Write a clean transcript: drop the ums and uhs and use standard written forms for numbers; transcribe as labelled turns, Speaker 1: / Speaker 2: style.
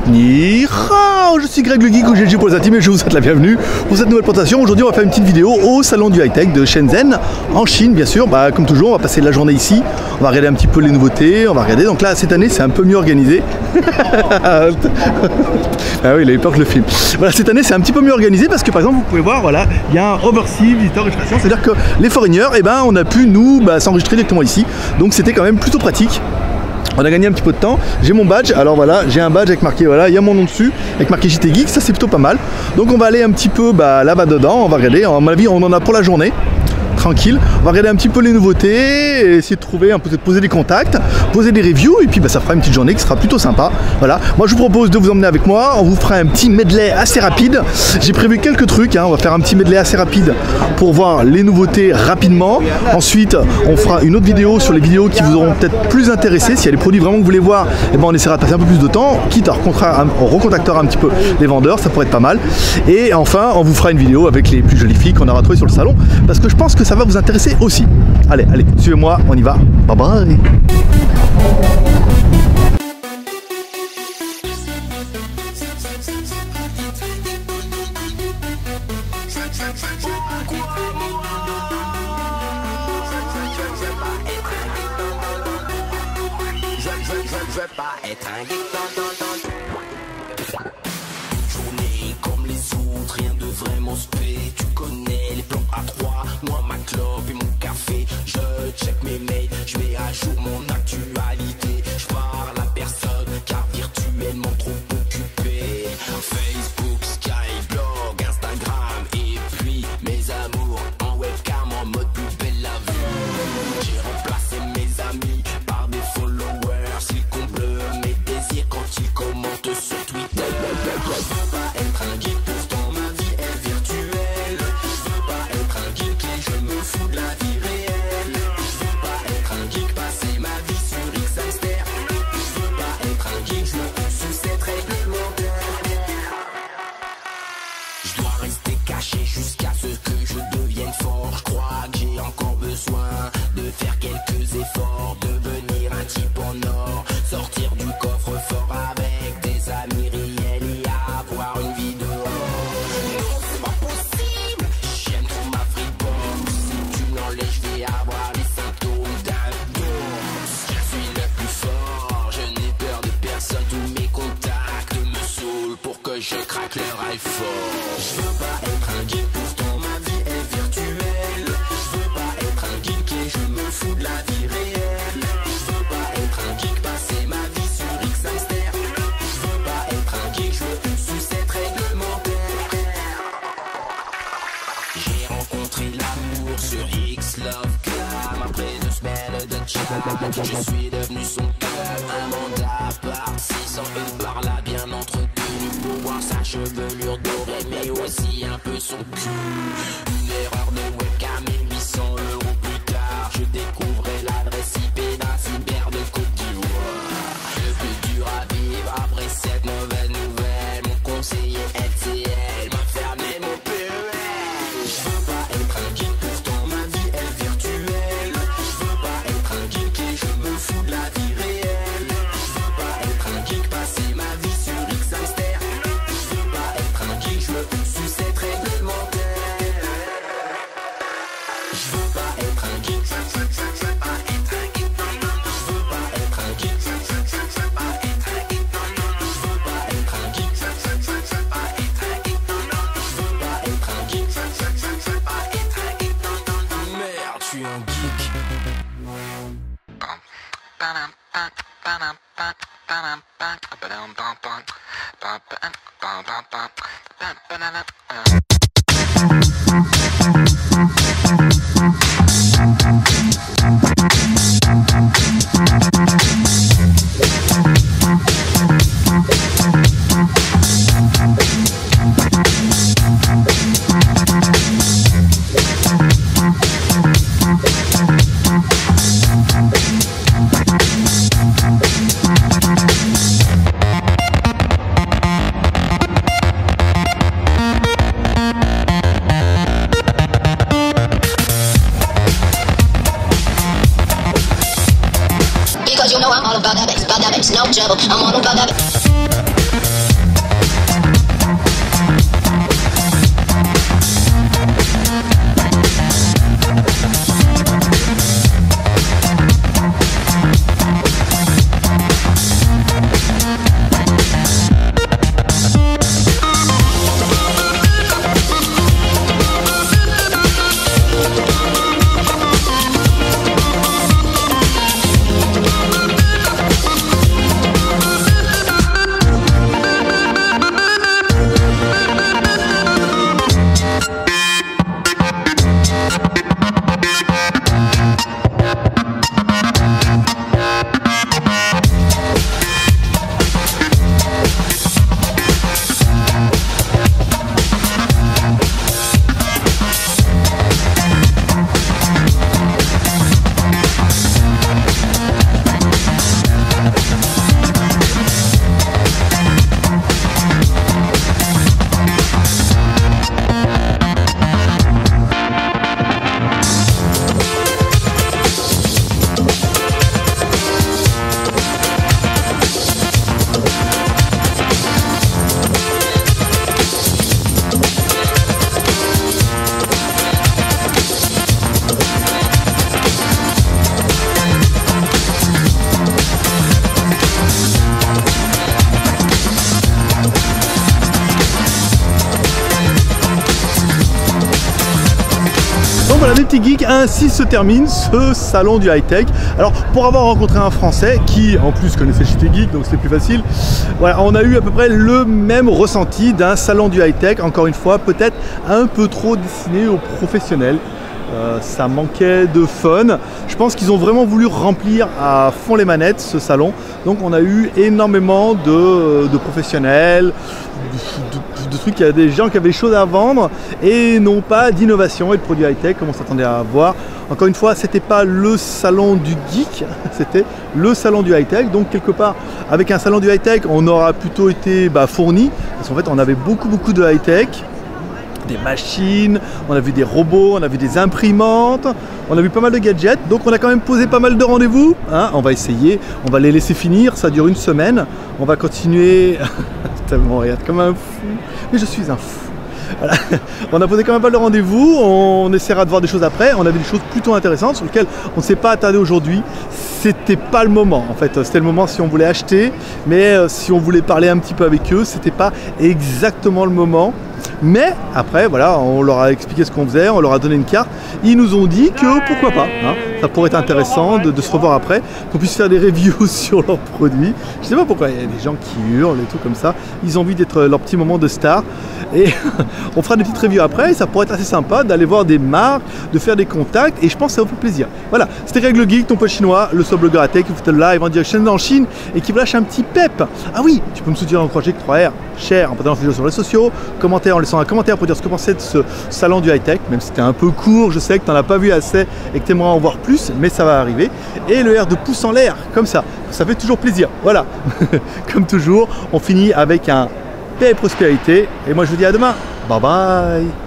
Speaker 1: Ni hao, je suis Greg le Geek ou GG pour les intimes et je vous souhaite la bienvenue pour cette nouvelle présentation. Aujourd'hui on va faire une petite vidéo au salon du high-tech de Shenzhen en Chine bien sûr. Comme toujours on va passer la journée ici, on va regarder un petit peu les nouveautés, on va regarder. Donc là cette année c'est un peu mieux organisé. Ah oui, il avait peur que le film. Voilà, cette année c'est un petit peu mieux organisé parce que par exemple vous pouvez voir, voilà, il y a un Overseas Visitor Registration, c'est à dire que les foreigners, on a pu nous s'enregistrer directement ici, donc c'était quand même plutôt pratique. On a gagné un petit peu de temps. J'ai mon badge, alors voilà, j'ai un badge avec marqué, voilà, il y a mon nom dessus, avec marqué JT Geek, ça c'est plutôt pas mal. Donc on va aller un petit peu là-bas dedans, on va regarder, à mon avis on en a pour la journée. Tranquille, on va regarder un petit peu les nouveautés, et essayer de trouver, de poser des contacts, poser des reviews, et puis ça fera une petite journée qui sera plutôt sympa. Voilà, moi je vous propose de vous emmener avec moi, on vous fera un petit medley assez rapide. J'ai prévu quelques trucs, on va faire un petit medley assez rapide pour voir les nouveautés rapidement. Ensuite, on fera une autre vidéo sur les vidéos qui vous auront peut-être plus intéressé. S'il y a des produits vraiment que vous voulez voir, on essaiera de passer un peu plus de temps, quitte à on recontactera un petit peu les vendeurs, ça pourrait être pas mal. Et enfin, on vous fera une vidéo avec les plus jolies filles qu'on aura trouvées sur le salon, parce que je pense que ça va vous intéresser aussi. Allez, suivez-moi, on y va. Bye bye.
Speaker 2: Je veux pas être un geek. Journée comme les autres, rien de vraiment spé. Tu connais les plans à 3, moi ma clope et mon café. Je check mes mails, je mets à jour mon actualité. Je parle à personne car virtuellement trop occupé. Facebook, Skype, blog, Instagram et puis mes amours en webcam en mode plus belle la vue. J'ai remplacé mes amis par des followers. Ils comblent mes désirs quand ils commentent sur Twitter. Je veux pas être un geek, pourtant ma vie est virtuelle. Je veux pas être un geek et je me fous de la vie réelle. Je veux pas être un geek, passer ma vie sur X-Hamster. Je veux pas être un geek, je me sous cette réglementaire. Je dois rester caché jusqu'à ce que je devienne fort. Je crois que j'ai encore besoin de faire quelques efforts, devenir un type en or, sortir du coffre-fort avec des amis réels et avoir une vie dehors. Non, c'est pas possible, j'aime trop ma freebox. Si tu me l'enlèves, je vais avoir les symptômes d'un dos. Je suis le plus fort, je n'ai peur de personne. Tous mes contacts me saoulent pour que je craque leur iPhone. Je veux pas être un geek, pourtant ma vie est virtuelle. Je veux pas être un geek et je me fous de la vie réelle. Je veux pas être un geek, passer ma vie sur X-Hamster. Je veux pas être un geek, je veux sous cette réglementaire. J'ai rencontré l'amour sur X-Love-Cam. Après 2 semaines de chat, je suis devenu son cœur. Un mandat par 600 € par là bien entretenu pour voir sa chevelure dorée, mais aussi un peu son cul. Une erreur de webcam et 800 € plus tard, je découvrais l'adresse IP d'un cyber de Côte d'Ivoire. Le plus dur à vivre après cette mauvaise nouvelle, mon conseiller LCL m'a fermé mon PEL. Je veux pas être un geek, pourtant ma vie est virtuelle. Je veux pas être un geek et je me fous de la vie réelle. Je veux pas être un geek, passer ma vie sur X-Hamster. Je veux pas être un geek, je me sous cette réglementaire. Je veux pas être un geek, je veux pas être un geek. Je veux pas être un geek, je veux pas être un geek. Je veux pas être un geek, je veux pas être un geek. Je veux pas être un geek, je veux pas être un geek. Merde, je suis un geek.
Speaker 1: Voilà les petits geeks, ainsi se termine ce salon du high-tech. Alors pour avoir rencontré un Français qui en plus connaissait chez Geek, donc c'était plus facile, voilà, on a eu à peu près le même ressenti d'un salon du high-tech, encore une fois peut-être un peu trop destiné aux professionnels. Ça manquait de fun. Je pense qu'ils ont vraiment voulu remplir à fond les manettes ce salon. Donc on a eu énormément de professionnels, de trucs, il y a des gens qui avaient des choses à vendre et non pas d'innovation et de produits high-tech comme on s'attendait à voir. Encore une fois, c'était pas le salon du geek, c'était le salon du high-tech. Donc quelque part, avec un salon du high-tech, on aura plutôt été fourni. Parce qu'en fait, on avait beaucoup de high-tech. Des machines, on a vu des robots, on a vu des imprimantes, on a vu pas mal de gadgets, donc on a quand même posé pas mal de rendez-vous, hein. On va essayer, on va les laisser finir, ça dure une semaine, on va continuer, tellement regarde comme un fou, mais je suis un fou. Voilà. On a posé quand même pas mal de rendez-vous, on essaiera de voir des choses après, on avait des choses plutôt intéressantes sur lesquelles on ne s'est pas attardé aujourd'hui. C'était pas le moment en fait, c'était le moment si on voulait acheter, mais si on voulait parler un petit peu avec eux, c'était pas exactement le moment. Mais après, voilà, on leur a expliqué ce qu'on faisait, on leur a donné une carte. Ils nous ont dit que pourquoi pas, hein, ça pourrait être intéressant de se revoir après, qu'on puisse faire des reviews sur leurs produits. Je sais pas pourquoi, il y a des gens qui hurlent et tout comme ça. Ils ont envie d'être leur petit moment de star. Et on fera des petites reviews après et ça pourrait être assez sympa d'aller voir des marques, de faire des contacts et je pense que ça vous fait plaisir. Voilà, c'était Greg le Geek, ton pote chinois, le seul blogueur à tech qui fait le live en direct Shenzhen en Chine et qui vous lâche un petit pep. Ah oui, tu peux me soutenir en projet 3R, share, en partageant cette vidéo sur les réseaux sociaux, commentaire en laissant un commentaire pour dire ce que vous pensez de ce salon du high-tech, même si c'était un peu court, je sais que tu n'en as pas vu assez et que tu aimerais en voir plus, mais ça va arriver. Et le R de pouce en l'air, comme ça fait toujours plaisir. Voilà, comme toujours, on finit avec un paix et prospérité. Et moi je vous dis à demain. Bye bye.